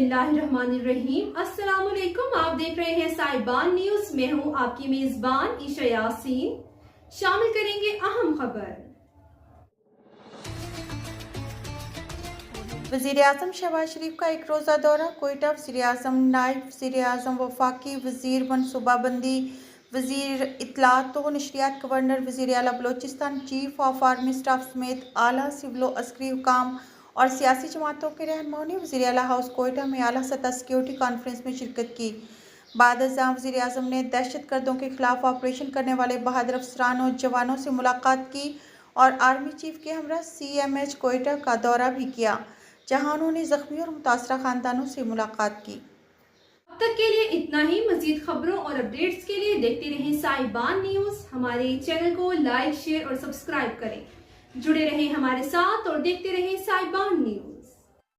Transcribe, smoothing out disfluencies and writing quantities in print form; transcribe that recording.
बिस्मिल्लाहिर्रहमानिर्रहीम। अस्सलामुअलैकुम। आप देख रहे हैं साहिबान न्यूज। मैं हूं आपकी मेजबान ईशा यासीन। शामिल करेंगे अहम खबर। वज़ीर-ए-आज़म शहबाज शरीफ का एक रोज़ा दौरा कोयटा। वज़ीर-ए-आज़म, नायब वज़ीर-ए-आज़म, वफाकी वज़ीर मनसूबाबंदी, वज़ीर इत्तलात व नशरियात, गवर्नर, वज़ीर आला Balochistan, chief of army staff समेत आला सिविल व अस्करी हुकाम और सियासी जमातों के रहनुमाओं ने वज़ीर आला हाउस कोयटा में आला सतह सिक्योरिटी कॉन्फ्रेंस में शिरकत की। बाद-ए-ज़ां वज़ीर-ए-आज़म ने दहशतगर्दों के खिलाफ ऑपरेशन करने वाले बहादुर अफसरान और जवानों से मुलाकात की और आर्मी चीफ के हमरा CMH कोयटा का दौरा भी किया, जहां उन्होंने जख्मी और मुतासरा खानदानों से मुलाकात की। अब तक के लिए इतना ही। मजीद खबरों और अपडेट्स के लिए देखते रहें साहिबान न्यूज। हमारे चैनल को लाइक, शेयर और सब्सक्राइब करें। जुड़े रहें हमारे साथ और देखते रहें साहिबान न्यूज।